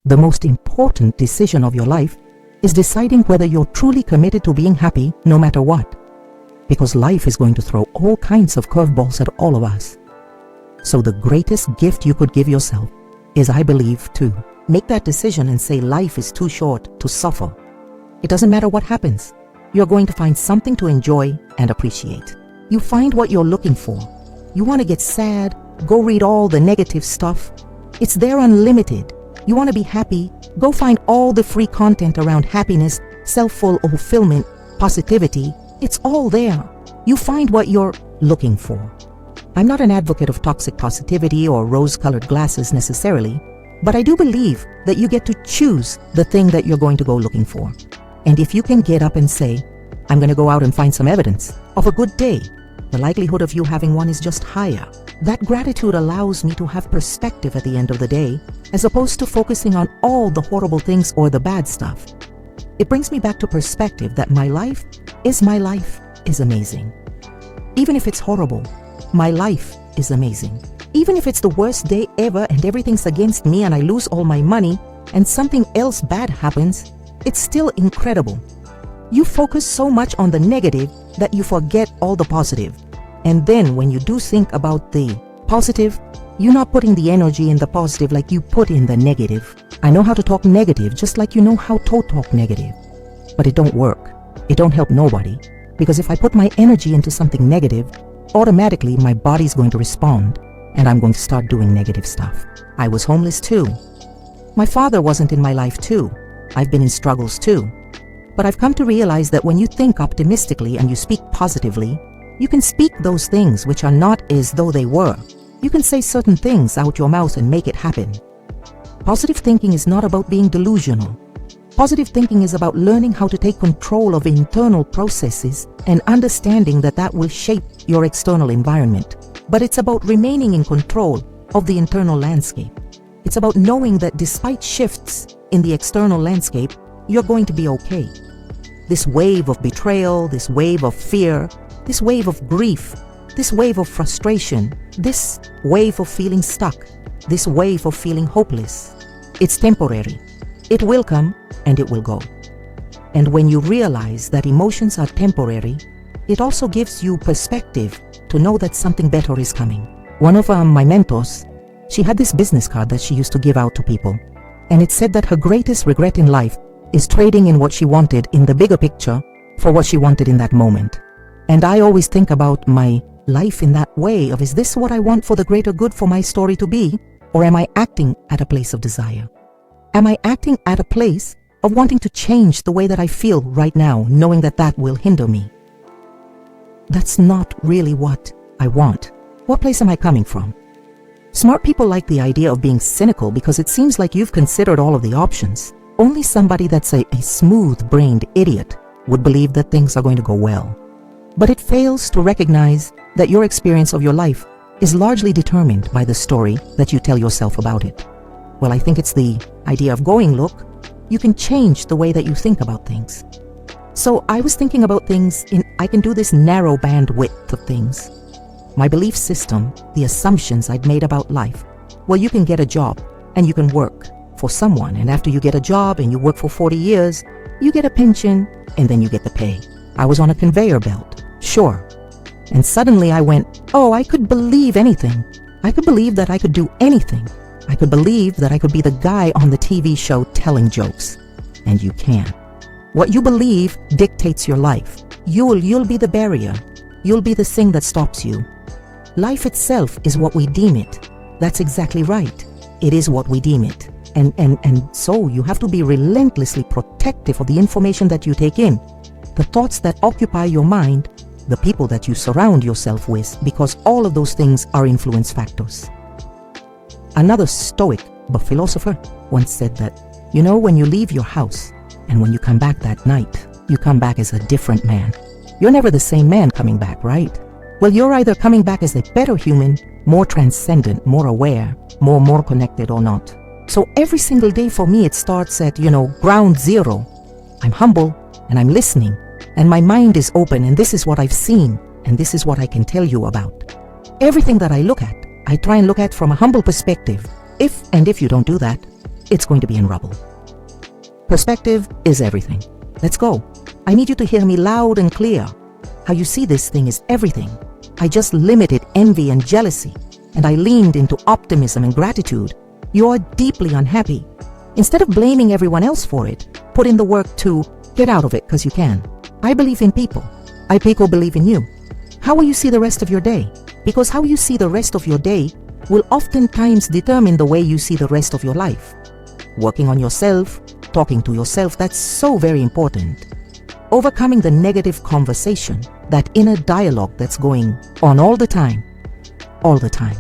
The most important decision of your life is deciding whether you're truly committed to being happy no matter what. Because life is going to throw all kinds of curveballs at all of us. So the greatest gift you could give yourself is, I believe, to make that decision and say life is too short to suffer. It doesn't matter what happens. You're going to find something to enjoy and appreciate. You find what you're looking for. You want to get sad? Go read all the negative stuff. It's there unlimited. You want to be happy? Go find all the free content around happiness, self-fulfillment, positivity. It's all there. You find what you're looking for. I'm not an advocate of toxic positivity or rose-colored glasses necessarily, but I do believe that you get to choose the thing that you're going to go looking for. And if you can get up and say, I'm going to go out and find some evidence of a good day, the likelihood of you having one is just higher. That gratitude allows me to have perspective at the end of the day, as opposed to focusing on all the horrible things or the bad stuff. It brings me back to perspective that my life is amazing. Even if it's horrible, my life is amazing. Even if it's the worst day ever and everything's against me and I lose all my money and something else bad happens, it's still incredible. You focus so much on the negative that you forget all the positive. And then when you do think about the positive, you're not putting the energy in the positive like you put in the negative. I know how to talk negative just like you know how to talk negative. But it don't work. It don't help nobody. Because if I put my energy into something negative, automatically my body's going to respond and I'm going to start doing negative stuff. I was homeless too. My father wasn't in my life too. I've been in struggles too. But I've come to realize that when you think optimistically and you speak positively, you can speak those things which are not as though they were. You can say certain things out your mouth and make it happen. Positive thinking is not about being delusional. Positive thinking is about learning how to take control of internal processes and understanding that that will shape your external environment. But it's about remaining in control of the internal landscape. It's about knowing that despite shifts in the external landscape, you're going to be okay. This wave of betrayal, this wave of fear, this wave of grief, this wave of frustration, this wave of feeling stuck, this wave of feeling hopeless, it's temporary. It will come and it will go. And when you realize that emotions are temporary, it also gives you perspective to know that something better is coming. One of my mentors, she had this business card that she used to give out to people. And it said that her greatest regret in life is trading in what she wanted in the bigger picture for what she wanted in that moment. And I always think about my life in that way of, is this what I want for the greater good for my story to be? Or am I acting at a place of desire? Am I acting at a place of wanting to change the way that I feel right now, knowing that that will hinder me? That's not really what I want. What place am I coming from? Smart people like the idea of being cynical because it seems like you've considered all of the options. Only somebody that's a smooth-brained idiot would believe that things are going to go well. But it fails to recognize that your experience of your life is largely determined by the story that you tell yourself about it. Well, I think it's the idea of going, look, you can change the way that you think about things. So I was thinking about things I can do this narrow bandwidth of things. My belief system, the assumptions I'd made about life. Well, you can get a job and you can work for someone. And after you get a job and you work for 40 years, you get a pension and then you get the pay. I was on a conveyor belt, sure. And suddenly I went, oh, I could believe anything. I could believe that I could do anything. I could believe that I could be the guy on the TV show telling jokes. And you can. What you believe dictates your life. You'll be the barrier. You'll be the thing that stops you. Life itself is what we deem it. That's exactly right. It is what we deem it. And so you have to be relentlessly protective of the information that you take in, the thoughts that occupy your mind, the people that you surround yourself with, because all of those things are influence factors. Another stoic but philosopher once said that, you know, when you leave your house and when you come back that night, you come back as a different man. You're never the same man coming back, right? Well, you're either coming back as a better human, more transcendent, more aware, more connected or not. So every single day for me, it starts at, ground zero. I'm humble and I'm listening and my mind is open and this is what I've seen and this is what I can tell you about. Everything that I look at, I try and look at from a humble perspective. If you don't do that, it's going to be in rubble. Perspective is everything. Let's go. I need you to hear me loud and clear. How you see this thing is everything. I just limited envy and jealousy, and I leaned into optimism and gratitude. You're deeply unhappy. Instead of blaming everyone else for it, put in the work to get out of it because you can. I believe in people. People believe in you. How will you see the rest of your day? Because how you see the rest of your day will oftentimes determine the way you see the rest of your life. Working on yourself, talking to yourself, that's so very important. Overcoming the negative conversation, that inner dialogue that's going on all the time. All the time.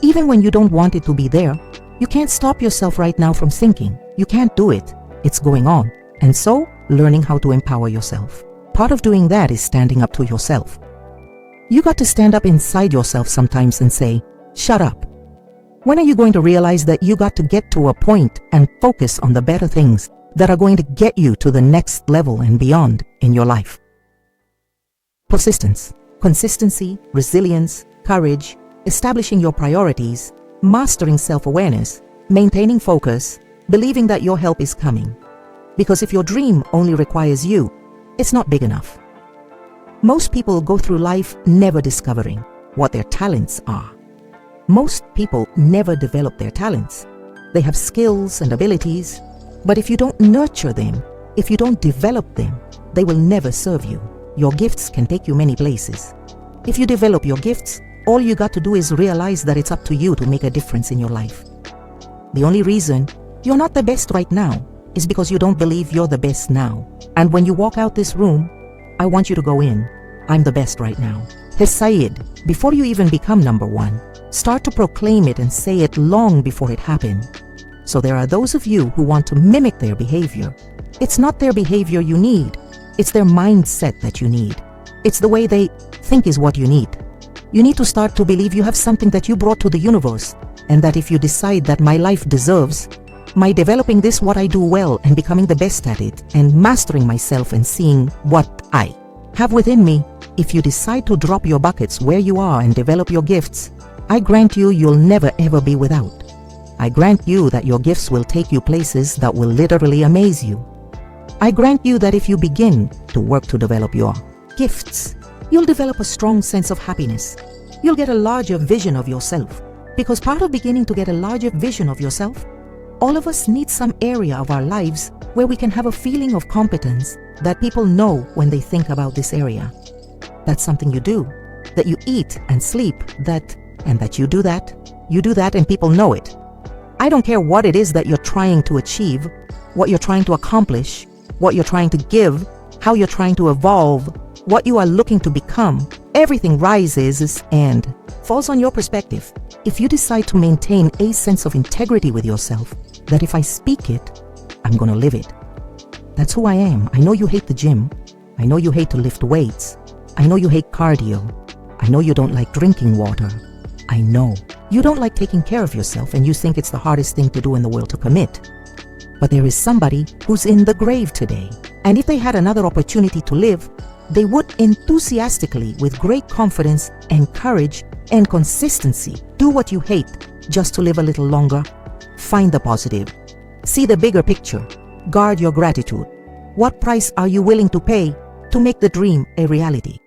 Even when you don't want it to be there, you can't stop yourself right now from thinking. You can't do it. It's going on. And so, learning how to empower yourself. Part of doing that is standing up to yourself. You got to stand up inside yourself sometimes and say, shut up. When are you going to realize that you got to get to a point and focus on the better things that are going to get you to the next level and beyond in your life? Persistence, consistency, resilience, courage, establishing your priorities, mastering self-awareness, maintaining focus, believing that your help is coming. Because if your dream only requires you, it's not big enough. Most people go through life never discovering what their talents are. Most people never develop their talents. They have skills and abilities, but if you don't nurture them, if you don't develop them, they will never serve you. Your gifts can take you many places. If you develop your gifts, all you got to do is realize that it's up to you to make a difference in your life. The only reason you're not the best right now is because you don't believe you're the best now. And when you walk out this room, I want you to go in, I'm the best right now. Said, before you even become number one, start to proclaim it and say it long before it happened. So there are those of you who want to mimic their behavior. It's not their behavior you need. It's their mindset that you need. It's the way they think is what you need. You need to start to believe you have something that you brought to the universe, and that if you decide that my life deserves, my developing this what I do well and becoming the best at it and mastering myself and seeing what I have within me, if you decide to drop your buckets where you are and develop your gifts, I grant you you'll never ever be without. I grant you that your gifts will take you places that will literally amaze you. I grant you that if you begin to work to develop your gifts, you'll develop a strong sense of happiness. You'll get a larger vision of yourself. Because part of beginning to get a larger vision of yourself, all of us need some area of our lives where we can have a feeling of competence that people know when they think about this area. That's something you do, that you eat and sleep, and that you do that and people know it. I don't care what it is that you're trying to achieve, what you're trying to accomplish, what you're trying to give, how you're trying to evolve, what you are looking to become. Everything rises and falls on your perspective. If you decide to maintain a sense of integrity with yourself, that if I speak it, I'm going to live it. That's who I am. I know you hate the gym. I know you hate to lift weights. I know you hate cardio. I know you don't like drinking water. I know you don't like taking care of yourself and you think it's the hardest thing to do in the world to commit. But there is somebody who's in the grave today. And if they had another opportunity to live, they would enthusiastically, with great confidence and courage and consistency, do what you hate just to live a little longer. Find the positive. See the bigger picture. Guard your gratitude. What price are you willing to pay to make the dream a reality?